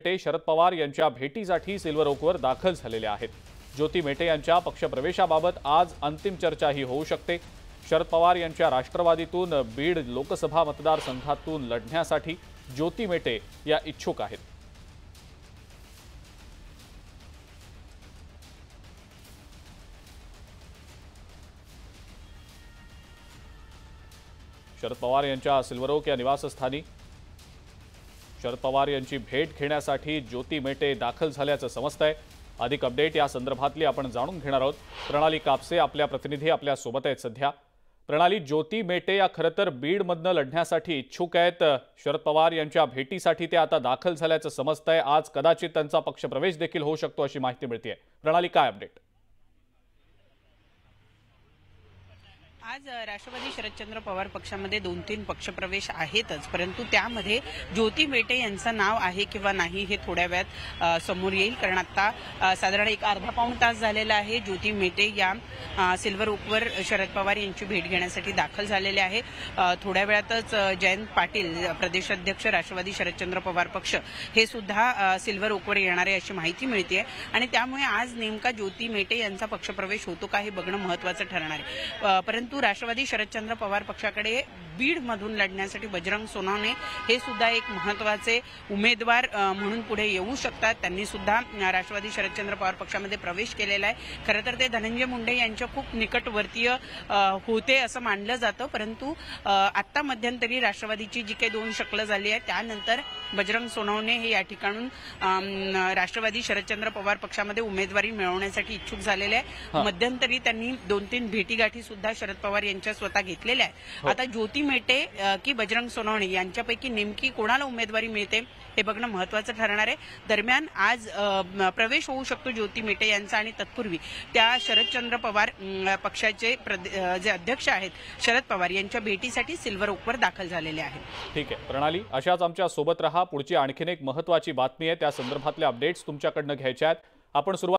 मेटे शरद पवार यांच्या भेटीसाठी सिल्वर ओकवर दाखल झालेले आहेत। ज्योती मेटे यांच्या पक्षप्रवेशाबाबत आज अंतिम चर्चाही होऊ शकते। शरद पवार यांच्या राष्ट्रवादीतून बीड लोकसभा मतदारसंघातून लढण्यासाठी ज्योती मेटे या इच्छुक आहेत। शरद पवार यांच्या सिल्वर ओक या निवासस्थानी शरद पवार यांची भेट घेण्यासाठी ज्योती मेटे दाखल झाल्याचं समजतंय। अधिक अपडेट या संदर्भातली आपण जाणून घेणार आहोत। प्रणाली कापसे आपल्या प्रतिनिधी आपल्या सोबत आहेत सध्या। प्रणाली, ज्योती मेटे या खरं तर बीडमधनं लढण्यासाठी इच्छुक आहेत। शरद पवार यांच्या भेटीसाठी ते आता दाखल झाल्याचं समजतंय। आज कदाचित त्यांचा पक्षप्रवेश देखील होऊ शकतो अशी माहिती मिळते। प्रणाली, काय अपडेट? आज राष्ट्रवादी शरदचंद्र पवार पक्षामध्ये 2-3 पक्षप्रवेश आहेतच, परंतु त्यामध्ये ज्योती मेटे यांचं नाव आहे किंवा नाही हे थोड्या वेळात समोर येईल। कारण आता साधारण एक अर्धा पाऊण तास झालेला आहे ज्योती मेटे या सिल्वर ओकवर शरद पवार यांची भेट घेण्यासाठी दाखल झालेले आहे। थोड्या वेळातच जयंत पाटील प्रदेशाध्यक्ष राष्ट्रवादी शरदचंद्र पवार पक्ष हे सुद्धा सिल्वर ओकवर येणार आहे अशी माहिती मिळते आणि त्यामुळे आज नेमका ज्योती मेटे यांचा पक्षप्रवेश होतो का हे बघणं महत्त्वाचं ठरणार आहे। परंतु राष्ट्रवादी शरदचंद्र पवार पक्षाकडे बीड मधून लढण्यासाठी बजरंग सोनवणे हे सुद्धा एक महत्त्वाचे उमेदवार म्हणून पुढे येऊ शकतात। त्यांनी सुद्धा राष्ट्रवादी शरदचंद्र पवार पक्षामध्ये प्रवेश केलेला आहे। खरं तर ते धनंजय मुंडे यांच्या खूप निकटवर्तीय होते असं मानलं जातं, परंतु आता मध्यंतरी राष्ट्रवादीची जी काही 2 शकलं झाली आहे त्यानंतर बजरंग सोनवणे हे या ठिकाणून राष्ट्रवादी शरदचंद्र पवार पक्षामध्ये उमेदवारी मिळवण्यासाठी इच्छुक झालेले आहे। मध्यंतरी त्यांनी 2-3 भेटीगाठी सुद्धा शरद पवार यांच्या स्वतः घेतलेल्या आहे। आता ज्योती मेटे की बजरंग सोनवणे यांच्यापैकी नेमकी कोणाला उमेदवारी मिळते हे बघणं महत्त्वाचं ठरणार आहे। दरम्यान आज प्रवेश होऊ शकतो ज्योती मेटे यांचा आणि तत्पूर्वी त्या शरदचंद्र पवार पक्षाचे जे अध्यक्ष आहेत शरद पवार यांच्या भेटीसाठी सिल्वर ओकवर दाखल झालेले आहेत। ठीक आहे प्रणाली, अशाच आमच्या सोबत रहा। पुढची आणखीन एक महत्त्वाची बातमी आहे, त्या संदर्भातले अपडेट्स तुमच्याकडनं घ्यायचे आहेत। आपण सुरुवात